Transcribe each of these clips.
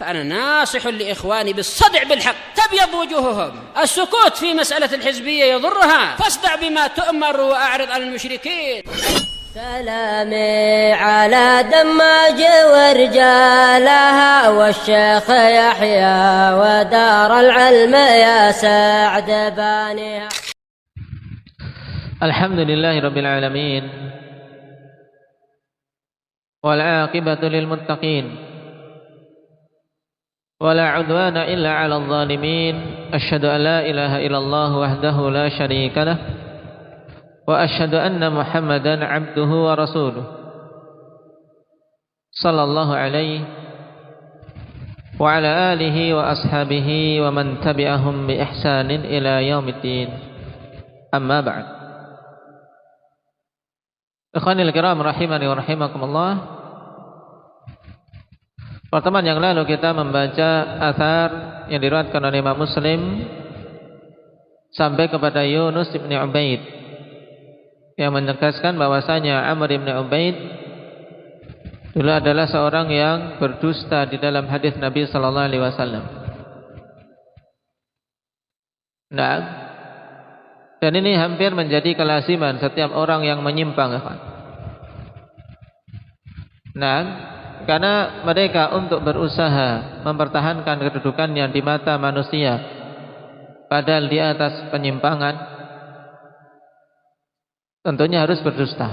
فأنا ناصح لإخواني بالصدع بالحق تبيض وجوههم. السكوت في مسألة الحزبية يضرها، فاصدع بما تؤمر وأعرض عن المشركين. سلامي على دماج ورجالها والشيخ يحيى ودار العلم يا سعد بانيها. الحمد لله رب العالمين والعاقبة للمتقين ولا عدوان إلا على الظالمين. أشهد أن لا إله إلا الله وحده لا شريك له وأشهد أن محمدا عبده ورسوله صلى الله عليه وعلى آله وأصحابه ومن تبعهم بإحسان إلى يوم الدين. أما بعد. Ikhwanil kiram rahimani wa rahimakumullah. Pertemuan yang lalu kita membaca athar yang diriwayatkan oleh Imam Muslim sampai kepada Yunus bin Ubaid yang menegaskan bahwasanya Amr bin Ubaid dulu adalah seorang yang berdusta di dalam hadis Nabi sallallahu alaihi wasallam. Nah, dan ini hampir menjadi kelasiman setiap orang yang menyimpang. Nah, karena mereka untuk berusaha mempertahankan kedudukannya di mata manusia padahal di atas penyimpangan, tentunya harus berdusta.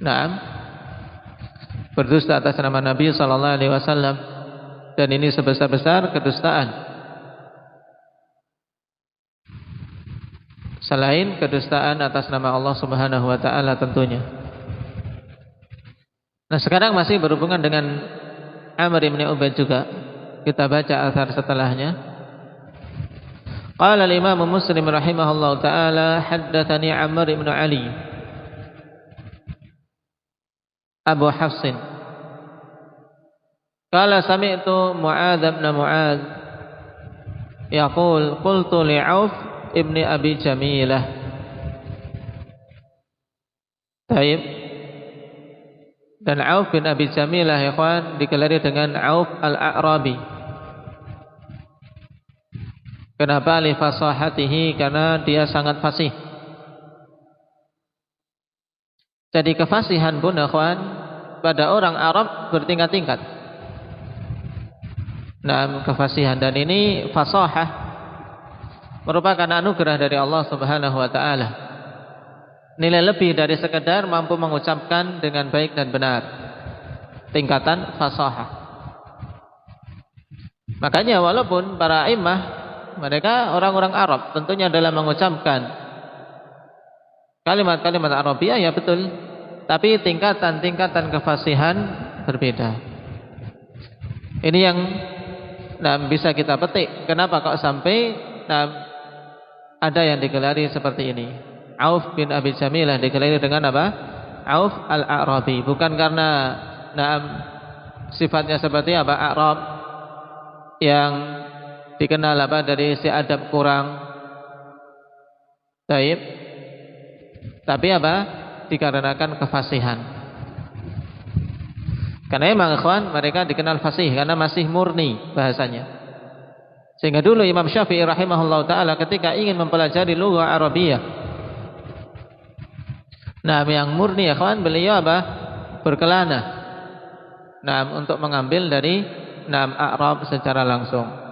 Nah, berdusta atas nama Nabi sallallahu alaihi wasallam, dan ini sebesar-besar kedustaan. Selain kedustaan atas nama Allah Subhanahu wa taala tentunya. Nah, sekarang masih berhubungan dengan Amr bin Ubaid juga. Kita baca athar setelahnya. Qala al-Imam Muslim rahimahullahu taala haddatsani Amr bin Ali Abu Hafsin qala sami'tu Mu'adz bin Mu'adz yaqul qultu li Auf ibn Abi Jamilah. Baik. Dan Auf bin Abi Jamilah ya ikhwan digelari dengan Auf al-A'rabi. Kenapa? Li fasahatihi, karena dia sangat fasih. Jadi kefasihan pun ya ikhwan pada orang Arab bertingkat-tingkat. Nah, kefasihan dan ini fasahah merupakan anugerah dari Allah Subhanahu wa taala. Nilai lebih dari sekedar mampu mengucapkan dengan baik dan benar. Tingkatan fasahah. Makanya walaupun para imam mereka orang-orang Arab, tentunya dalam mengucapkan kalimat-kalimat Arabiah ya betul, tapi tingkatan-tingkatan kefasihan berbeda. Ini yang bisa kita petik. Kenapa kok sampai ada yang digelari seperti ini? Auf bin Abi Jamilah digelari dengan apa? Auf al-A'rabi. Bukan karena sifatnya seperti apa? Arab yang dikenal apa dari si adab kurang. Baik. Tapi apa? Dikarenakan kefasihan. Karena memang ikhwan mereka dikenal fasih karena masih murni bahasanya. Sehingga dulu Imam Syafi'i rahimahullah taala ketika ingin mempelajari lugah Arabiyah, yang murni ya kawan, beliau apa? Berkelana. Untuk mengambil dari Arab secara langsung.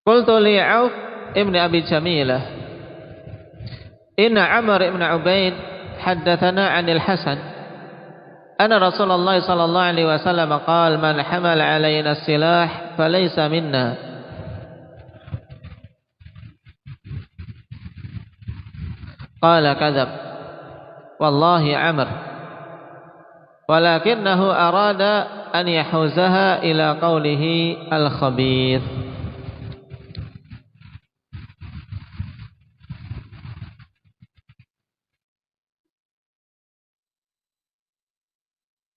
Qultu li Auf ibn Abi Jamilah inna Amr ibn Ubaid haddatsana 'anil Hasan anna Rasulullah sallallahu alaihi wasallam qala man hamala 'alaina as-silah falaysa minna. Qala kadzab wallahi Amr walakinnahu arada an yahuzaha ila qawlihi al-khabith.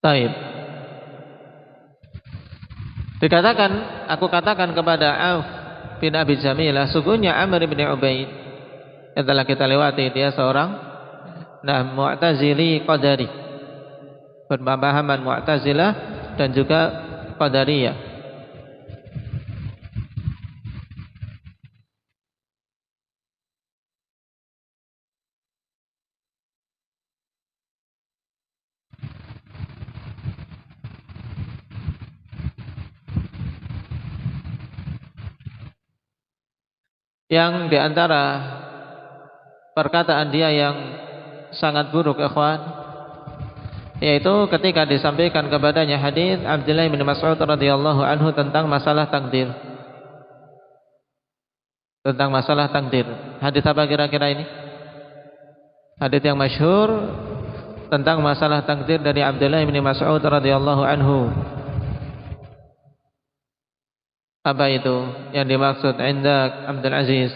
Taib. Dikatakan, aku katakan kepada Auf bin Abi Jamilah, sungguhnya Amr bin Ubaid yang telah kita lewati, dia seorang Mu'tazili Qadari, berpemahaman Mu'tazilah dan juga Qadariyah. Yang diantara perkataan dia yang sangat buruk, ikhwan, yaitu ketika disampaikan kepadanya hadis Abdullah bin Mas'ud radhiyallahu anhu tentang masalah takdir. Tentang masalah takdir. Hadis apa kira-kira ini? Hadis yang masyhur tentang masalah takdir dari Abdullah bin Mas'ud radhiyallahu anhu. Apa itu yang dimaksud indak Abdul Aziz?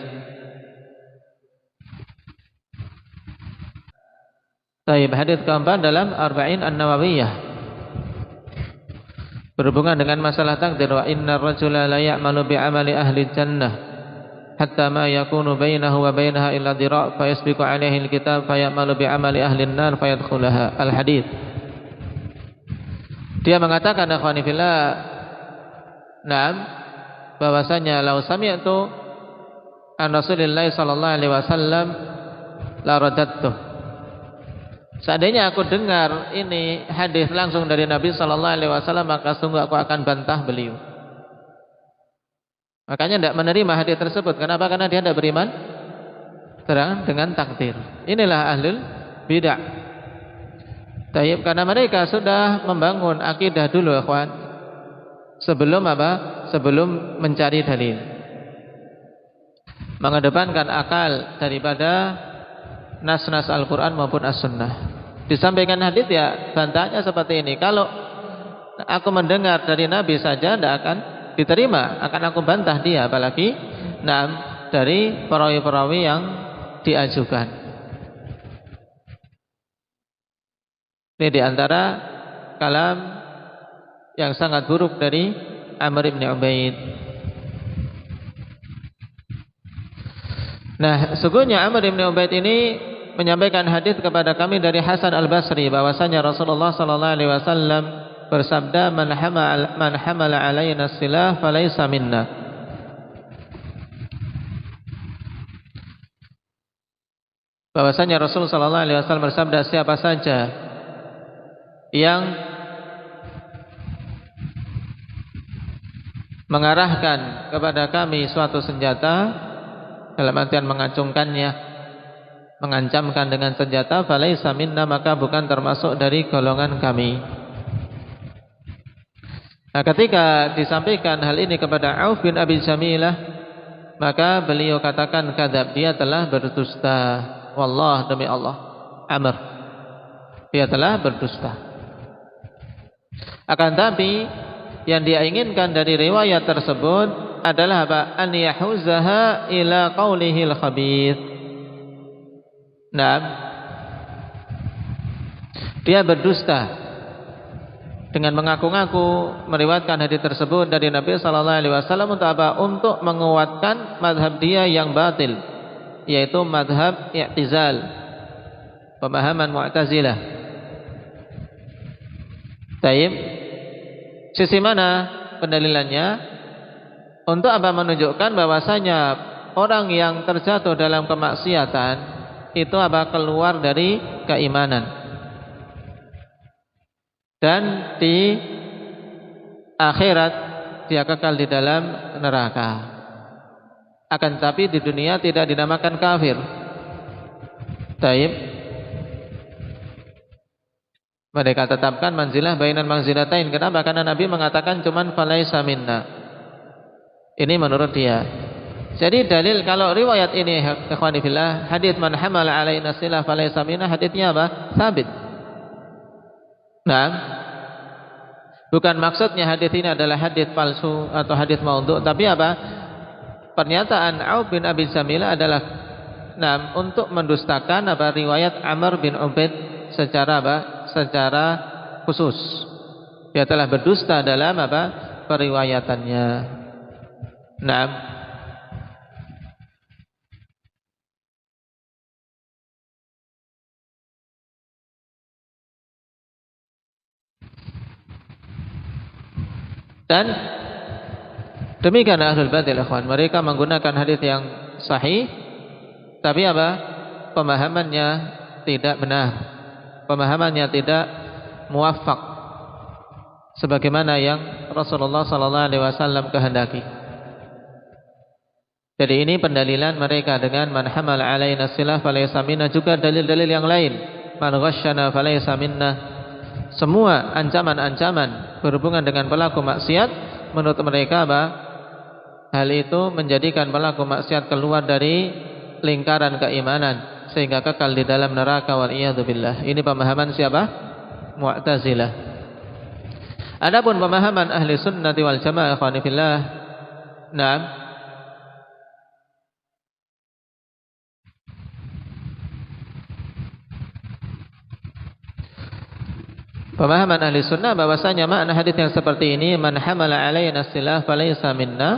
Baik, hadis keempat dalam Arba'in An-Nawawiyah berhubungan dengan masalah takdir. Wa innar rajula la ya'malu bi'amali ahli jannah hatta ma yakunu bainahu wa bainaha illa dira' fa yasbiqu 'alaihi al-kitab fa ya'malu bi'amali ahli an-nar fa yadkhulaha. Al-hadits. Dia mengatakan, akhwani fillah, bahwasanya lau sami'tu an Rasulillah sallallahu alaihi wasallam la radattu. Seandainya aku dengar ini hadis langsung dari Nabi sallallahu alaihi wasallam, maka sungguh aku akan bantah beliau. Makanya tidak menerima hadis tersebut. Kenapa? Karena dia tidak beriman terang dengan takdir. Inilah ahlul bid'ah. Tayyib, karena mereka sudah membangun akidah dulu, ikhwan. Sebelum apa? Sebelum mencari dalil, mengedepankan akal daripada nas-nas Al-Quran maupun As-Sunnah. Disampaikan hadis, ya bantahnya seperti ini. Kalau aku mendengar dari Nabi saja tidak akan diterima, akan aku bantah dia, apalagi dari perawi-perawi yang diajukan. Ini diantara kalam yang sangat buruk dari Amr bin Ubaid. Sesungguhnya Amr bin Ubaid ini menyampaikan hadis kepada kami dari Hasan Al-Basri bahwasanya Rasulullah sallallahu alaihi wasallam bersabda, man hamala alaina silah falaysa minna. Bahwasanya Rasul sallallahu alaihi wasallam bersabda, siapa saja yang mengarahkan kepada kami suatu senjata, dalam artian mengacungkannya, mengancamkan dengan senjata, falaysa minna, maka bukan termasuk dari golongan kami. Ketika disampaikan hal ini kepada Auf bin Abi Jamilah, maka beliau katakan, kadzab, dia telah berdusta. Wallah, demi Allah, Amr, dia telah berdusta. Akan tapi yang dia inginkan dari riwayat tersebut adalah apa? An yahuzaha ila qaulihil khabith. Dia berdusta dengan mengaku-ngaku meriwayatkan hadis tersebut dari Nabi sallallahu alaihi wasallam untuk apa? Untuk menguatkan mazhab dia yang batil, yaitu mazhab i'tizal, pemahaman Mu'tazilah. Taib. Sisi mana pendalilannya? Untuk apa? Menunjukkan bahwasanya orang yang terjatuh dalam kemaksiatan itu apa? Keluar dari keimanan, dan di akhirat dia kekal di dalam neraka. Akan tapi di dunia tidak dinamakan kafir. Taib. Mereka tetapkan manzilah bainan manzilatain. Kenapa? Karena Nabi mengatakan cuman falaysa minna. Ini menurut dia. Jadi dalil kalau riwayat ini, ikhwani fillah, hadits man hamala alaina silah falaysa minna, haditsnya apa? Sabit. Bukan maksudnya hadits ini adalah hadits palsu atau hadits maudhu', tapi apa? Pernyataan Auf bin Abi Jamilah adalah untuk mendustakan apa? Riwayat Amr bin Ubaid secara apa? Secara khusus. Dia telah berdusta dalam apa? periwayatannya. Naam. Dan demikian ahlul batil ikhwan, mereka menggunakan hadis yang sahih tapi apa? Pemahamannya tidak benar. Pemahamannya tidak muwaffaq sebagaimana yang Rasulullah sallallahu alaihi wasallam kehendaki. Jadi ini pendalilan mereka dengan man hamal alaina silah falaysa minna, juga dalil-dalil yang lain. Man ghasyana falaysa minna. Semua ancaman-ancaman berhubungan dengan pelaku maksiat menurut mereka apa? Hal itu menjadikan pelaku maksiat keluar dari lingkaran keimanan sehingga kekal di dalam neraka wal iyadu billah. Ini pemahaman siapa? Mu'tazilah. Adapun pemahaman ahli sunnati wal jamaah ikhwani fillah, naam, pemahaman ahli sunnah bahwasanya makna hadis yang seperti ini, man hamala alaina silah falaysa minna,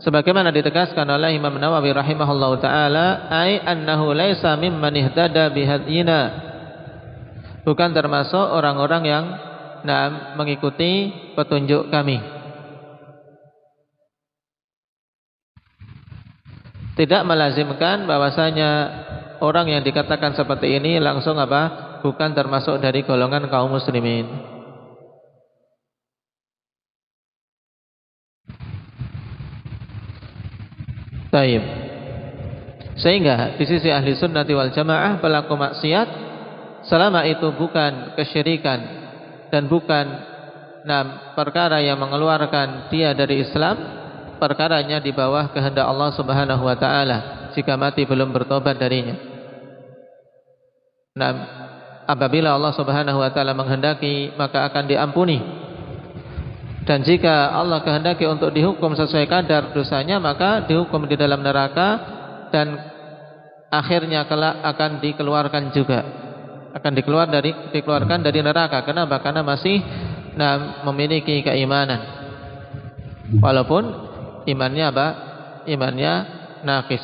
sebagaimana ditegaskan oleh Imam Nawawi rahimahullahu taala, ai annahu laisa mimman ihtada bihadyina, bukan termasuk orang-orang yang mengikuti petunjuk kami. Tidak melazimkan bahwasanya orang yang dikatakan seperti ini langsung apa? Bukan termasuk dari golongan kaum muslimin. Baik. Sehingga di sisi ahli sunnati wal jamaah, pelaku maksiat selama itu bukan kesyirikan dan bukan perkara yang mengeluarkan dia dari Islam, perkaranya di bawah kehendak Allah Subhanahu wa taala jika mati belum bertobat darinya. Apabila Allah Subhanahu wa taala menghendaki maka akan diampuni. Dan jika Allah kehendaki untuk dihukum sesuai kadar dosanya, maka dihukum di dalam neraka dan akhirnya kelak akan dikeluarkan juga. Akan dikeluarkan dari neraka. Kenapa? Karena masih memiliki keimanan. Walaupun imannya apa? Imannya naqis.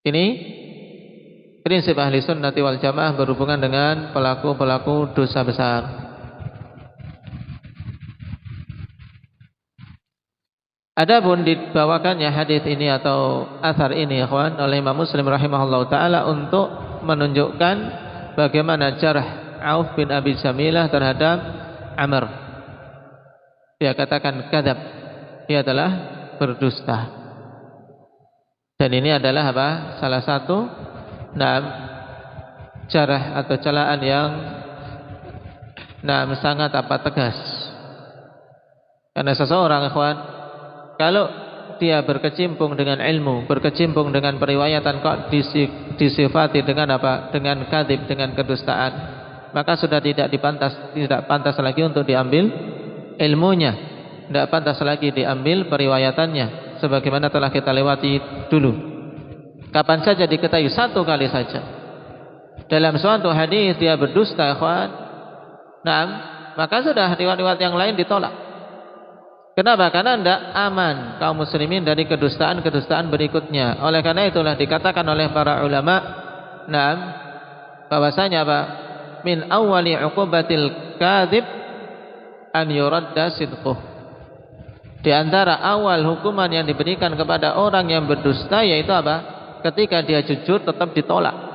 Ini prinsip ahli sunnati wal jamaah berhubungan dengan pelaku-pelaku dosa besar. Adapun dibawakannya hadis ini atau athar ini ikhwan oleh Imam Muslim rahimahullahu taala untuk menunjukkan bagaimana jarh Auf bin Abi Jamilah terhadap Amr. Dia katakan kadzab, dia adalah berdusta. Dan ini adalah apa? Salah satu jarh atau celaan yang sangat tegas. Karena seseorang ikhwan, kalau dia berkecimpung dengan ilmu, berkecimpung dengan periwayatan, kok disifati dengan apa? Dengan kadzib, dengan kedustaan, maka sudah tidak pantas lagi untuk diambil ilmunya, tidak pantas lagi diambil periwayatannya, sebagaimana telah kita lewati dulu. Kapan saja diketahui satu kali saja dalam suatu hadis dia berdusta ikhwan, maka sudah riwayat-riwayat yang lain ditolak. Kenapa? Karena tidak aman kaum muslimin dari kedustaan-kedustaan berikutnya. Oleh karena itulah dikatakan oleh para ulama, bahwasanya apa? Min awwali uqubatil kadzib an yuradda sidquh. Di antara awal hukuman yang diberikan kepada orang yang berdusta yaitu apa? Ketika dia jujur tetap ditolak.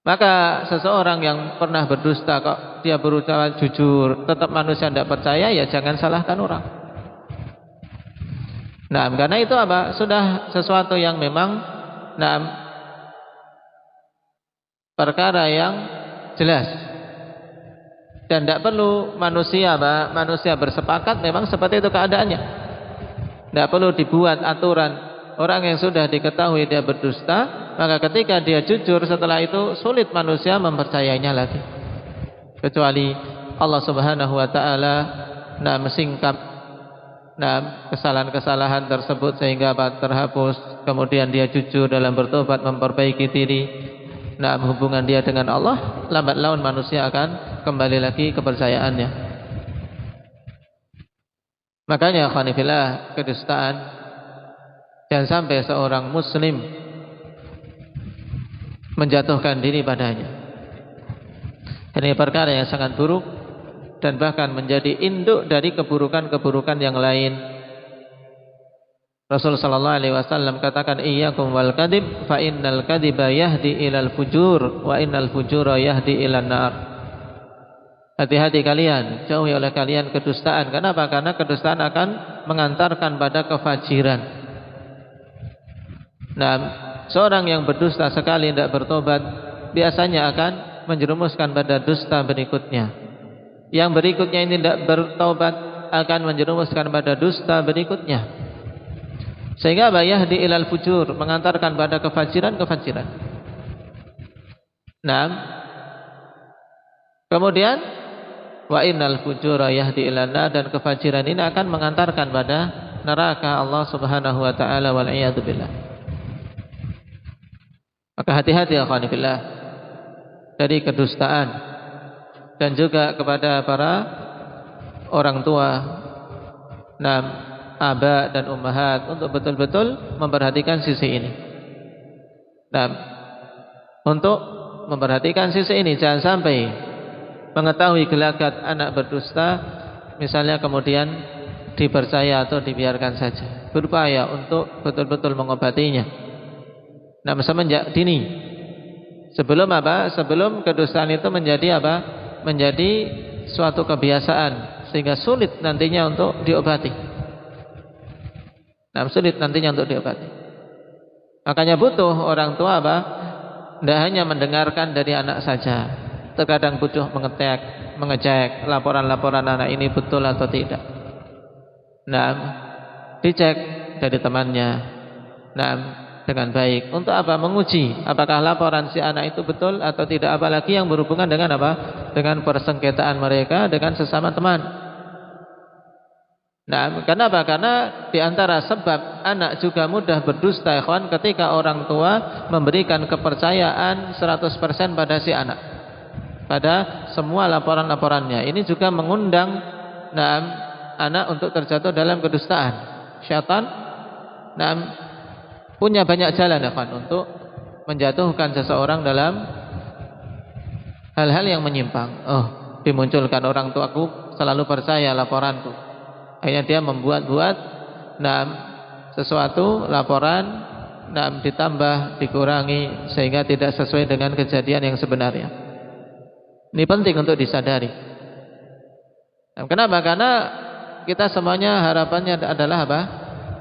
Maka seseorang yang pernah berdusta kok dia berucap jujur tetap manusia tidak percaya, ya jangan salahkan orang. Karena itu apa? Sudah sesuatu yang memang perkara yang jelas. Dan tidak perlu manusia bersepakat memang seperti itu keadaannya. Tidak perlu dibuat aturan. Orang yang sudah diketahui dia berdusta, maka ketika dia jujur setelah itu sulit manusia mempercayainya lagi. Kecuali Allah Subhanahu wa taala mesingkap kesalahan-kesalahan tersebut sehingga terhapus, kemudian dia jujur dalam bertobat memperbaiki diri. Hubungan dia dengan Allah lambat laun manusia akan kembali lagi kepercayaannya. Makanya khanifillah, kedustaan jangan sampai seorang muslim menjatuhkan diri padanya. Ini perkara yang sangat buruk dan bahkan menjadi induk dari keburukan-keburukan yang lain. Rasul sallallahu alaihi wasallam katakan, iyyakum wal kadhib fa innal kadhiba yahdi ilal fujur wa innal fujura yahdi ilan nar. Hati-hati kalian, jauhi oleh kalian kedustaan. Kenapa? Karena kedustaan akan mengantarkan pada kefajiran. Nah, seorang yang berdusta sekali tidak bertobat biasanya akan menjerumuskan pada dusta berikutnya. Yang berikutnya ini tidak bertobat akan menjerumuskan pada dusta berikutnya. Sehingga yahdi ilal fujur, mengantarkan pada kefajiran-kefajiran. Nah, kemudian wa innal fujura yahdi ilan nar, dan kefajiran ini akan mengantarkan pada neraka Allah Subhanahu wa taala wal iyad billah. Maka hati-hati ya khwanifillah dari kedustaan, dan juga kepada para orang tua, aba dan ummahat, untuk betul-betul memperhatikan sisi ini. Untuk memperhatikan sisi ini, jangan sampai mengetahui gelagat anak berdusta, misalnya kemudian dipercaya atau dibiarkan saja. Berupaya untuk betul-betul mengobatinya. Semenjak dini. Sebelum apa? Sebelum kedustaan itu menjadi apa? Menjadi suatu kebiasaan, sehingga sulit nantinya untuk diobati. Sulit nantinya untuk diobati. Makanya butuh orang tua apa? Tidak hanya mendengarkan dari anak saja. Terkadang butuh mengecek laporan-laporan anak ini betul atau tidak. Dicek dari temannya. Dengan baik. Untuk apa? Menguji apakah laporan si anak itu betul atau tidak. Apalagi yang berhubungan dengan apa? Dengan persengketaan mereka dengan sesama teman. Kenapa? Karena diantara sebab anak juga mudah berdusta, ikhwan, ketika orang tua memberikan kepercayaan 100% pada si anak, pada semua laporan-laporannya. Ini juga mengundang anak untuk terjatuh dalam kedustaan. Syaitan punya banyak jalan, ya kan, untuk menjatuhkan seseorang dalam hal-hal yang menyimpang. Dimunculkan orang tuaku selalu percaya laporanku. Akhirnya dia membuat-buat sesuatu laporan, ditambah, dikurangi, sehingga tidak sesuai dengan kejadian yang sebenarnya. Ini penting untuk disadari. Kenapa? Karena kita semuanya harapannya adalah apa?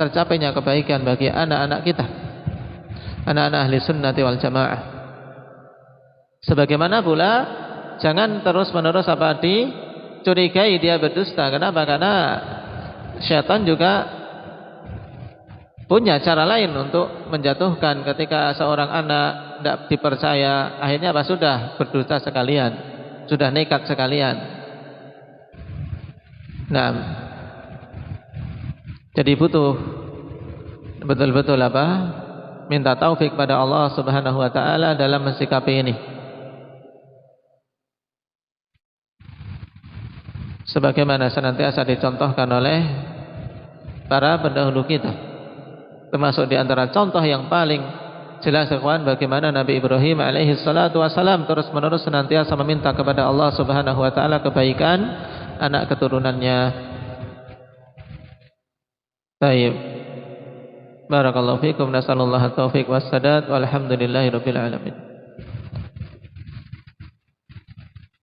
Tercapainya kebaikan bagi anak-anak kita, anak-anak ahli sunnati wal jamaah. Sebagaimana pula jangan terus-menerus dicurigai dia berdusta. Kenapa? Karena syaitan juga punya cara lain untuk menjatuhkan. Ketika seorang anak tidak dipercaya, akhirnya sudah berdusta sekalian, sudah nekat sekalian. Jadi butuh betul-betul minta taufik pada Allah Subhanahu wa taala dalam mensikapi ini. Sebagaimana senantiasa dicontohkan oleh para pendahulu kita. Termasuk di antara contoh yang paling jelas, ikhwan, bagaimana Nabi Ibrahim alaihi salatu wasalam terus-menerus senantiasa meminta kepada Allah Subhanahu wa taala kebaikan anak keturunannya. Baik. Barakallahu fikum, nasallallahu at-taufiq was-sadad, walhamdulillahirabbil alamin.